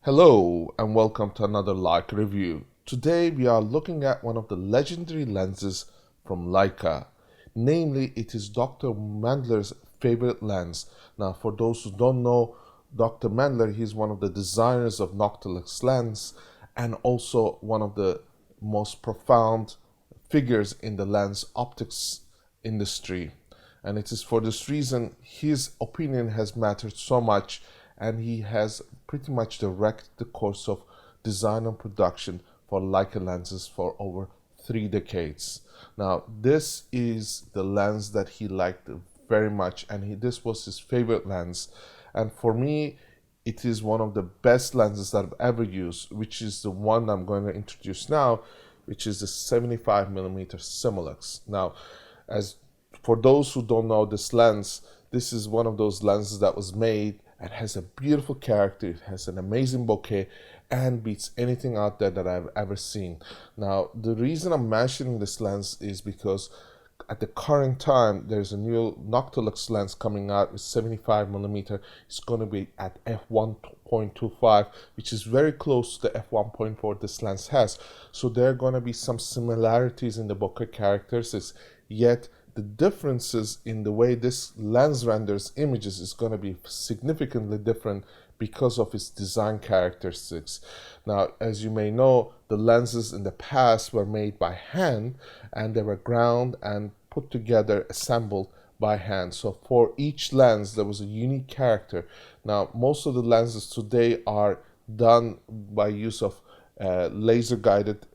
Hello and welcome to another Leica review. Today we are looking at one of the legendary lenses from Leica. Namely, it is Dr. Mandler's favorite lens. Now, for those who don't know, Dr. Mandler, he's one of the designers of Noctilux lens and also one of the most profound figures in the lens optics industry. And it is for this reason his opinion has mattered so much, and he has pretty much directed the course of design and production for Leica lenses for over 3 decades. Now, this is the lens that he liked very much, and this was his favorite lens. And for me, it is one of the best lenses that I've ever used, which is the one I'm going to introduce now, which is the 75mm Summilux. Now, as for those who don't know this lens, this is one of those lenses that was made and has a beautiful character. It has an amazing bokeh and beats anything out there that I've ever seen. Now, the reason I'm mentioning this lens is because at the current time, there's a new Noctilux lens coming out with 75mm. It's going to be at f1.25, which is very close to the f1.4 this lens has. So there are going to be some similarities in the bokeh characteristics, yet the differences in the way this lens renders images is going to be significantly different because of its design characteristics. Now, as you may know, the lenses in the past were made by hand, and they were ground and put together, assembled by hand. So for each lens, there was a unique character. Now, most of the lenses today are done by use of laser guided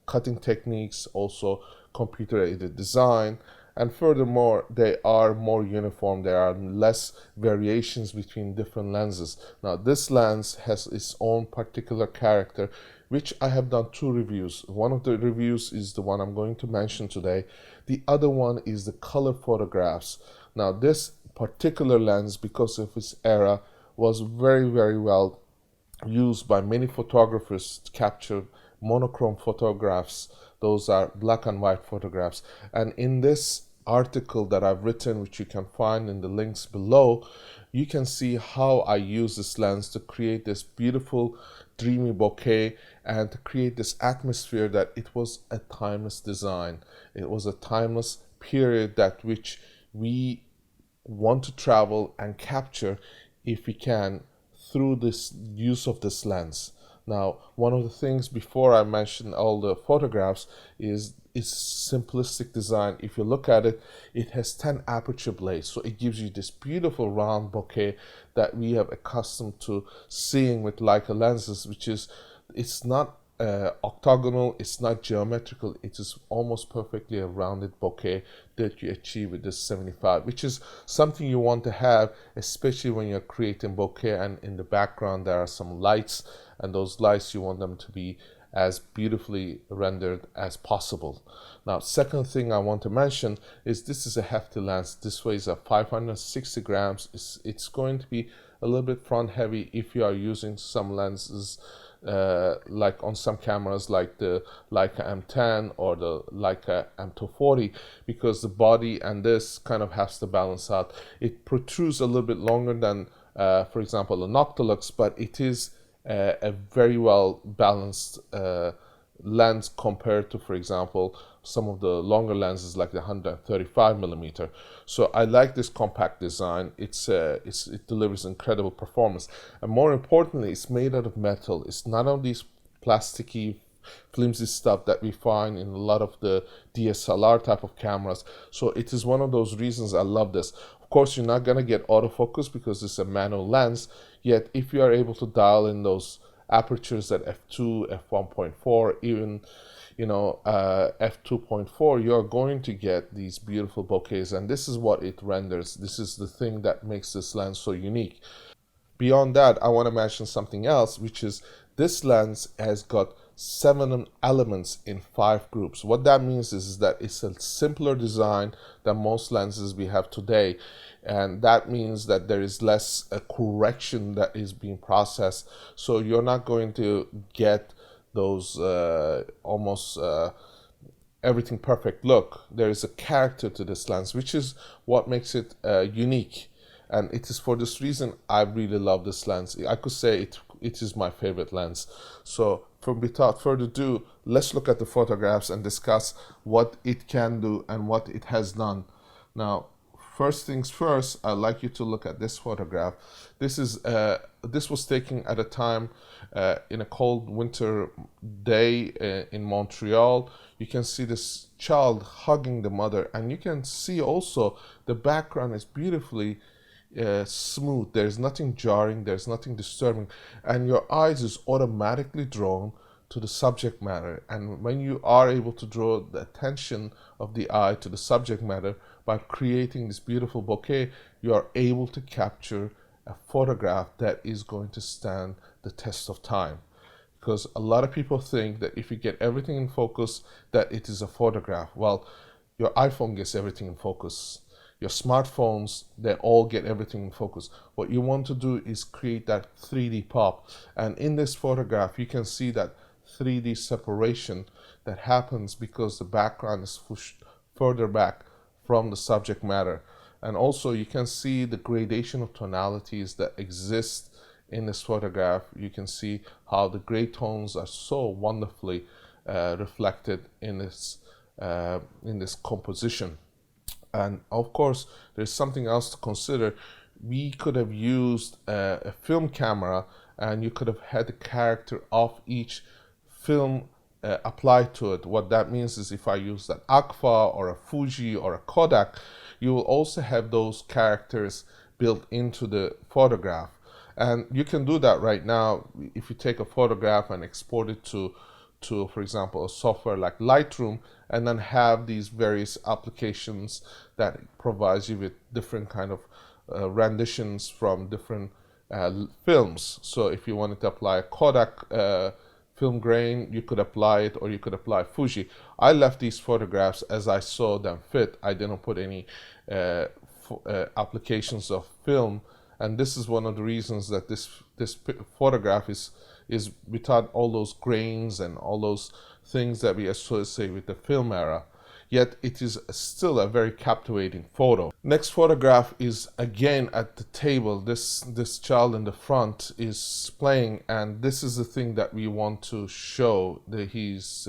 cutting techniques, also computer aided design. And furthermore, they are more uniform. There are less variations between different lenses. Now, this lens has its own particular character, which I have done 2 reviews. One of the reviews is the one I'm going to mention today. The other one is the color photographs. Now, this particular lens, because of its era, was very, very well used by many photographers to capture monochrome photographs. Those are black and white photographs. And in this article that I've written, which you can find in the links below, you can see how I use this lens to create this beautiful dreamy bokeh and to create this atmosphere that it was a timeless design. It was a timeless period that which we want to travel and capture if we can through this use of this lens. Now, one of the things before I mention all the photographs is its simplistic design. If you look at it, it has 10 aperture blades, so it gives you this beautiful round bokeh that we have accustomed to seeing with Leica lenses, which is, it's not octagonal, it's not geometrical, it is almost perfectly a rounded bokeh that you achieve with this 75, which is something you want to have, especially when you're creating bokeh and in the background there are some lights, and those lights you want them to be as beautifully rendered as possible. Now, second thing I want to mention is this is a hefty lens. This weighs 560 grams. It's going to be a little bit front heavy if you are using some lenses like on some cameras like the Leica M10 or the Leica M240, because the body and this kind of has to balance out. It protrudes a little bit longer than for example a Noctilux, but it is a very well balanced lens compared to, for example, some of the longer lenses like the 135mm. So I like this compact design. It delivers incredible performance, and more importantly, it's made out of metal. It's none of these plasticky flimsy stuff that we find in a lot of the DSLR type of cameras. So it is one of those reasons I love this. Of course, you're not going to get autofocus because it's a manual lens, yet if you are able to dial in those apertures at f2, f1.4, even f2.4, you're going to get these beautiful bokehs, and this is what it renders. This is the thing that makes this lens so unique. Beyond that, I want to mention something else, which is this lens has got 7 elements in 5 groups. What that means is that it's a simpler design than most lenses we have today, and that means that there is less correction that is being processed, so you're not going to get those almost everything perfect look. There is a character to this lens, which is what makes it unique. And it is for this reason I really love this lens. I could say it it is my favorite lens. So without further ado, let's look at the photographs and discuss what it can do and what it has done. Now, first things first, I'd like you to look at this photograph. This was taken at a time in a cold winter day in Montreal. You can see this child hugging the mother, and you can see also the background is beautifully smooth. There's nothing jarring, there's nothing disturbing, and your eyes is automatically drawn to the subject matter. And when you are able to draw the attention of the eye to the subject matter by creating this beautiful bouquet, you are able to capture a photograph that is going to stand the test of time. Because a lot of people think that if you get everything in focus, that it is a photograph. Well, your iPhone gets everything in focus. Your smartphones, they all get everything in focus. What you want to do is create that 3D pop. And in this photograph, you can see that 3D separation that happens because the background is pushed further back from the subject matter. And also you can see the gradation of tonalities that exist in this photograph. You can see how the gray tones are so wonderfully reflected in this composition. And of course, there's something else to consider. We could have used a film camera, and you could have had the character of each film applied to it. What that means is if I use an Agfa or a Fuji or a Kodak, you will also have those characters built into the photograph. And you can do that right now if you take a photograph and export it to for example, a software like Lightroom, and then have these various applications that provides you with different kind of renditions from different films. So if you wanted to apply a Kodak film grain, you could apply it, or you could apply Fuji. I left these photographs as I saw them fit. I didn't put any applications of film, and this is one of the reasons that this photograph is without all those grains and all those things that we associate with the film era. Yet it is still a very captivating photo. Next photograph is again at the table. This child in the front is playing, and this is the thing that we want to show, that he's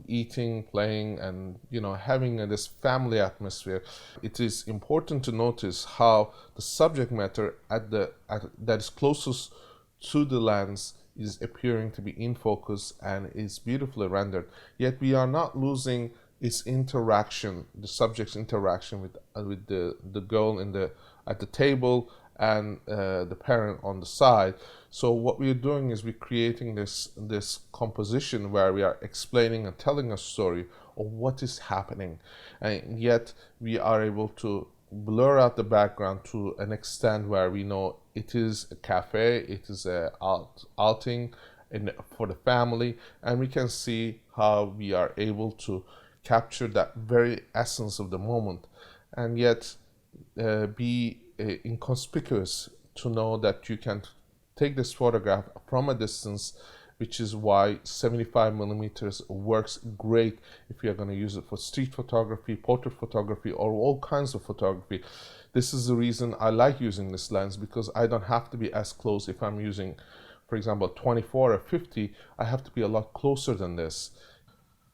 eating, playing, and having this family atmosphere. It is important to notice how the subject matter that is closest to the lens is appearing to be in focus and is beautifully rendered. Yet we are not losing its interaction, the subject's interaction with the girl at the table and the parent on the side. So what we're doing is we're creating this composition where we are explaining and telling a story of what is happening, and yet we are able to blur out the background to an extent where we know it is a cafe, it is a outing for the family, and we can see how we are able to capture that very essence of the moment, and yet be inconspicuous, to know that you can take this photograph from a distance, which is why 75mm works great if you're going to use it for street photography, portrait photography, or all kinds of photography. This is the reason I like using this lens, because I don't have to be as close. If I'm using, for example, 24 or 50, I have to be a lot closer than this.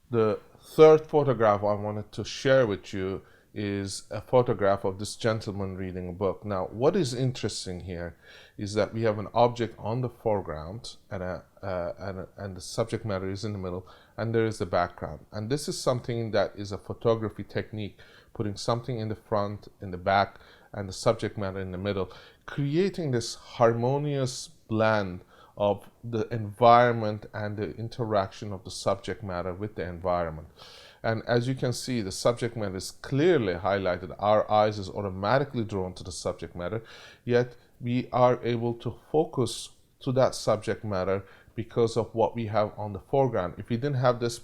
The third photograph I wanted to share with you is a photograph of this gentleman reading a book. Now, what is interesting here is that we have an object on the foreground, and the subject matter is in the middle, and there is the background. And this is something that is a photography technique, putting something in the front, in the back, and the subject matter in the middle, creating this harmonious blend of the environment and the interaction of the subject matter with the environment. And as you can see, the subject matter is clearly highlighted. Our eyes is automatically drawn to the subject matter, yet we are able to focus to that subject matter because of what we have on the foreground. If we didn't have this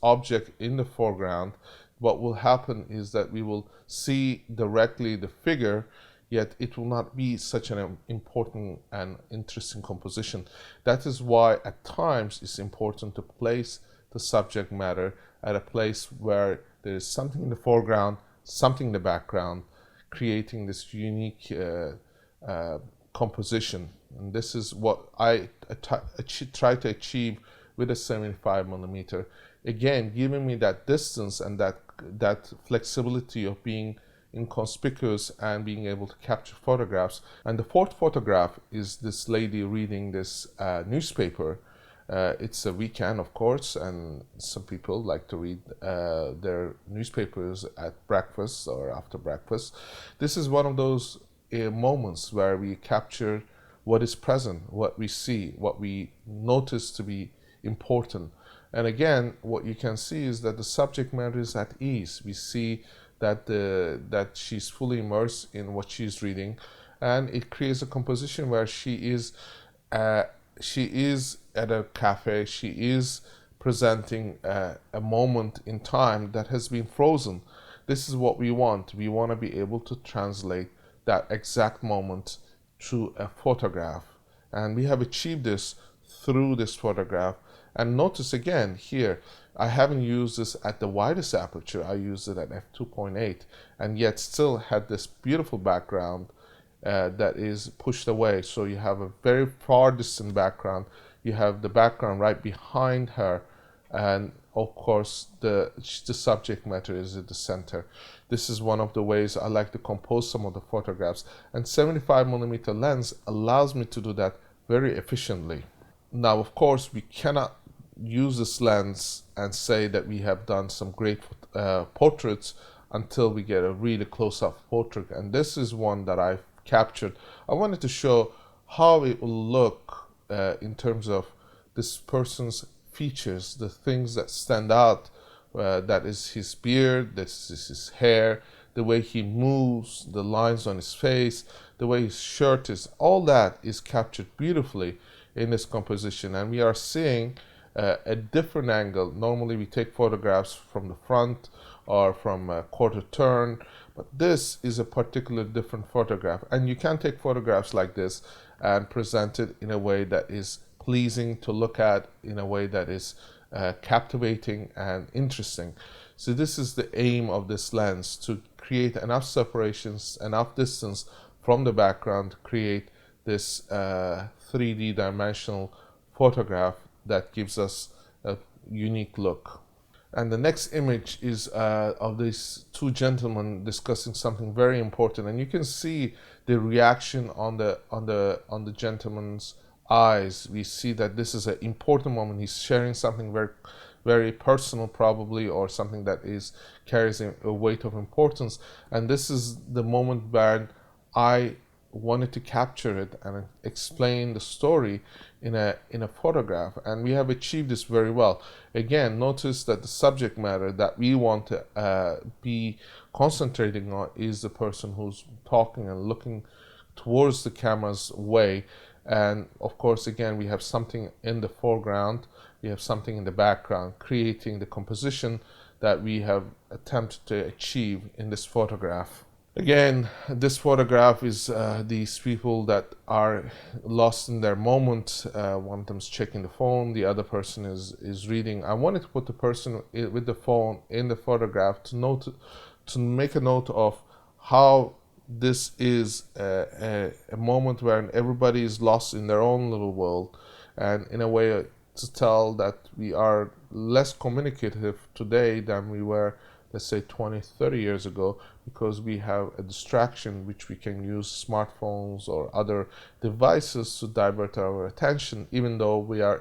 object in the foreground, what will happen is that we will see directly the figure, yet it will not be such an important and interesting composition. That is why at times it's important to place the subject matter at a place where there is something in the foreground, something in the background, creating this unique composition. And this is what I try to achieve with a 75mm. Again, giving me that distance and that flexibility of being inconspicuous and being able to capture photographs. And the fourth photograph is this lady reading this newspaper. It's a weekend, of course, and some people like to read their newspapers at breakfast or after breakfast. This is one of those moments where we capture what is present, what we see, what we notice to be important. And again, what you can see is that the subject matter is at ease. We see that she's fully immersed in what she's reading, and it creates a composition where she is at a cafe. She is presenting a moment in time that has been frozen. This is what we want. We want to be able to translate that exact moment to a photograph, and we have achieved this through this photograph. And notice again here, I haven't used this at the widest aperture. I used it at f2.8, and yet still had this beautiful background that is pushed away. So you have a very far distant background. You have the background right behind her, and of course the subject matter is at the center. This is one of the ways I like to compose some of the photographs, and 75mm lens allows me to do that very efficiently. Now, of course, we cannot use this lens and say that we have done some great portraits until we get a really close-up portrait, and this is one that I've captured. I wanted to show how it will look in terms of this person's features, the things that stand out. That is his beard, this is his hair, the way he moves, the lines on his face, the way his shirt is. All that is captured beautifully in this composition, and we are seeing a different angle. Normally we take photographs from the front or from a quarter turn, but this is a particular different photograph, and you can take photographs like this and present it in a way that is pleasing to look at, in a way that is captivating and interesting. So this is the aim of this lens, to create enough separations, enough distance from the background to create this 3D dimensional photograph that gives us a unique look. And the next image is of these two gentlemen discussing something very important, and you can see the reaction on the gentleman's eyes. We see that this is an important moment. He's sharing something very, very personal, probably, or something that carries a weight of importance. And this is the moment where I wanted to capture it and explain the story in a photograph, and we have achieved this very well. Again, notice that the subject matter that we want to be concentrating on is the person who's talking and looking towards the camera's way. And of course, again, we have something in the foreground, we have something in the background, creating the composition that we have attempted to achieve in this photograph. Again, this photograph is these people that are lost in their moment. One of them is checking the phone, the other person is reading. I wanted to put the person with the phone in the photograph to make a note of how this is a moment where everybody is lost in their own little world, and in a way to tell that we are less communicative today than we were, let's say, 20-30 years ago, because we have a distraction which we can use smartphones or other devices to divert our attention, even though we are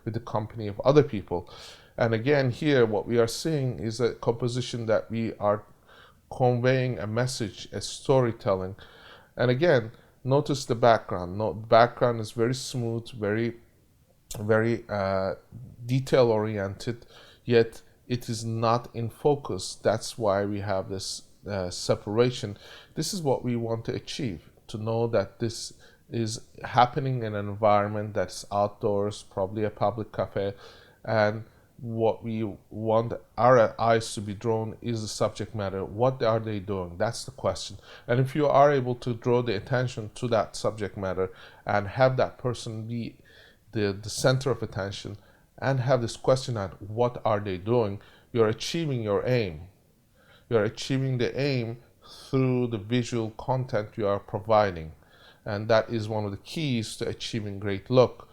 with the company of other people. And again, here what we are seeing is a composition that we are conveying a message, a storytelling. And again, notice the background. The background is very smooth, very detail oriented, yet it is not in focus. That's why we have this separation. This is what we want to achieve, to know that this is happening in an environment that's outdoors, probably a public cafe, and what we want our eyes to be drawn is the subject matter. What are they doing? That's the question. And if you are able to draw the attention to that subject matter and have that person be the center of attention, and have this question at what are they doing, you're achieving your aim. You're achieving the aim through the visual content you are providing. and that is one of the keys to achieving great look.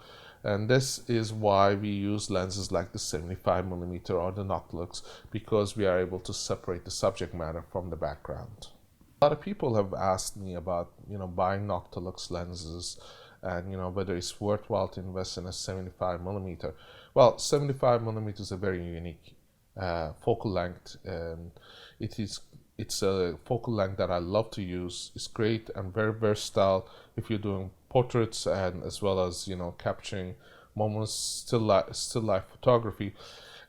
And this is why we use lenses like the 75mm or the Noctilux, because we are able to separate the subject matter from the background. A lot of people have asked me about, buying Noctilux lenses and, whether it's worthwhile to invest in a 75mm. Well, 75mm is a very unique focal length, and it's a focal length that I love to use. It's great and very versatile if you're doing portraits and as well as capturing moments, still life photography.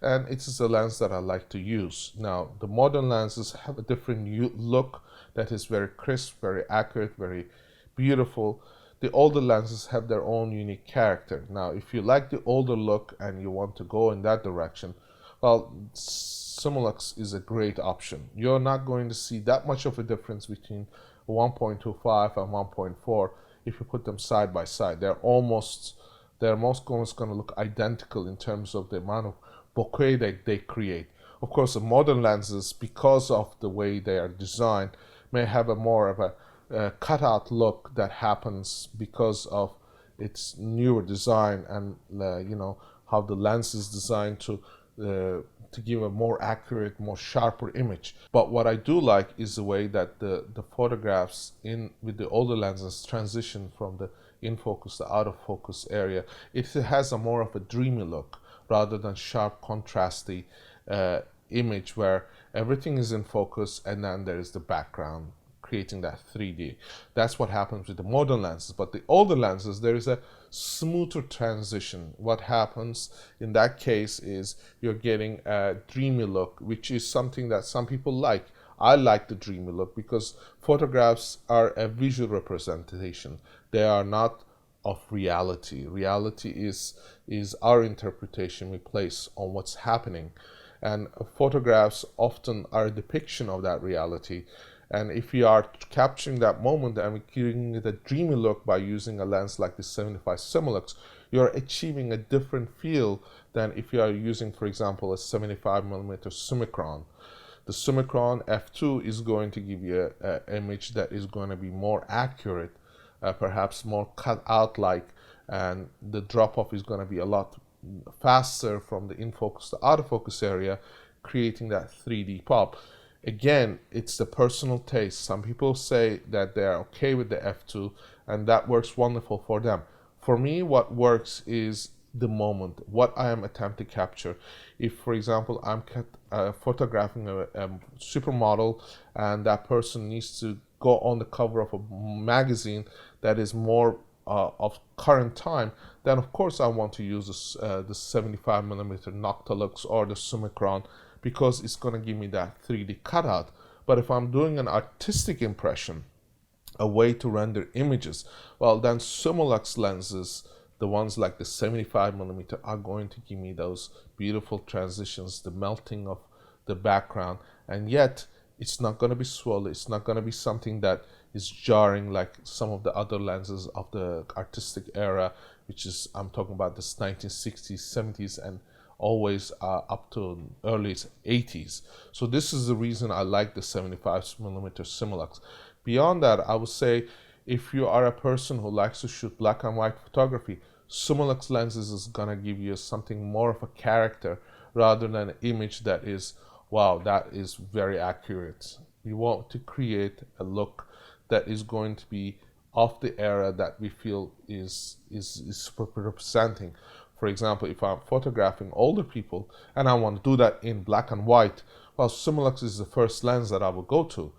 And it is a lens that I like to use. Now, the modern lenses have a different look that is very crisp, very accurate, very beautiful. The older lenses have their own unique character. Now, if you like the older look and you want to go in that direction, well, Summilux is a great option. You're not going to see that much of a difference between 1.25 and 1.4 if you put them side by side. They're almost going to look identical in terms of the amount of bouquet that they create. Of course, the modern lenses, because of the way they are designed, may have a more of a cutout look that happens because of its newer design and how the lens is designed to give a more accurate, more sharper image. But what I do like is the way that the photographs with the older lenses transition from the in focus to out of focus area. It has a more of a dreamy look rather than sharp, contrasty image where everything is in focus and then there is the background creating that 3D. That's what happens with the modern lenses. But the older lenses, there is a smoother transition. What happens in that case is you're getting a dreamy look, which is something that some people like. I like the dreamy look because photographs are a visual representation. They are not of reality. Reality is our interpretation we place on what's happening. And photographs often are a depiction of that reality. And if you are capturing that moment and giving it a dreamy look by using a lens like the 75 Summilux, you're achieving a different feel than if you are using, for example, a 75mm Summicron. The Summicron f2 is going to give you an image that is going to be more accurate, perhaps more cut out like, and the drop off is going to be a lot faster from the in focus to out of focus area, creating that 3D pop. Again, it's the personal taste. Some people say that they're okay with the f2 and that works wonderful for them. For me, what works is the moment, what I am attempting to capture. If, for example, I'm photographing a supermodel and that person needs to go on the cover of a magazine that is more of current time, then of course I want to use the 75mm Noctilux or the Summicron, because it's going to give me that 3D cutout. But if I'm doing an artistic impression, a way to render images, well, then Summilux lenses, the ones like the 75mm, are going to give me those beautiful transitions, the melting of the background, and yet it's not going to be swollen. It's not going to be something that is jarring like some of the other lenses of the artistic era, which is, I'm talking about the 1960s, 70s, and always up to early 80s. So this is the reason I like the 75mm Summilux. Beyond that, I would say if you are a person who likes to shoot black and white photography, Summilux lenses is gonna give you something more of a character rather than an image that is, wow, that is very accurate. We want to create a look that is going to be of the era that we feel is representing. For example, if I'm photographing older people and I want to do that in black and white, well, Summilux is the first lens that I will go to.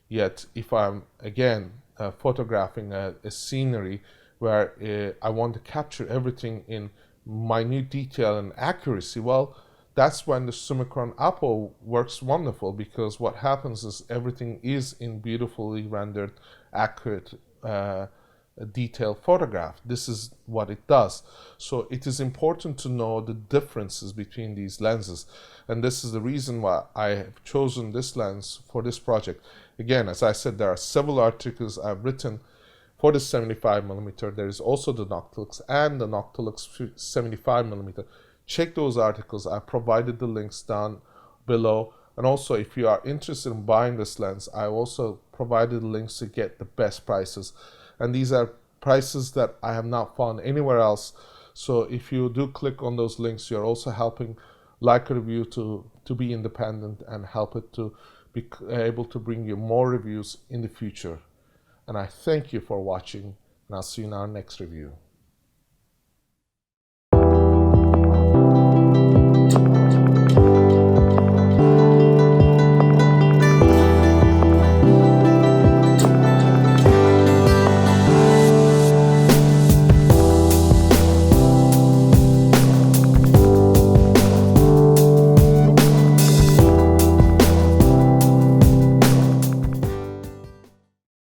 Yet, if I'm, again, photographing a scenery where I want to capture everything in minute detail and accuracy, well, that's when the Summicron Apo works wonderful, because what happens is everything is in beautifully rendered, accurate, a detailed photograph. This is what it does. So it is important to know the differences between these lenses, and this is the reason why I have chosen this lens for this project. Again, as I said, there are several articles I've written for the 75mm. There is also the Noctilux and the Noctilux 75mm. Check those articles. I provided the links down below. And also, if you are interested in buying this lens, I also provided links to get the best prices. and these are prices that I have not found anywhere else. So if you do click on those links, you're also helping Leica Review to be independent and help it to be able to bring you more reviews in the future. And I thank you for watching, and I'll see you in our next review.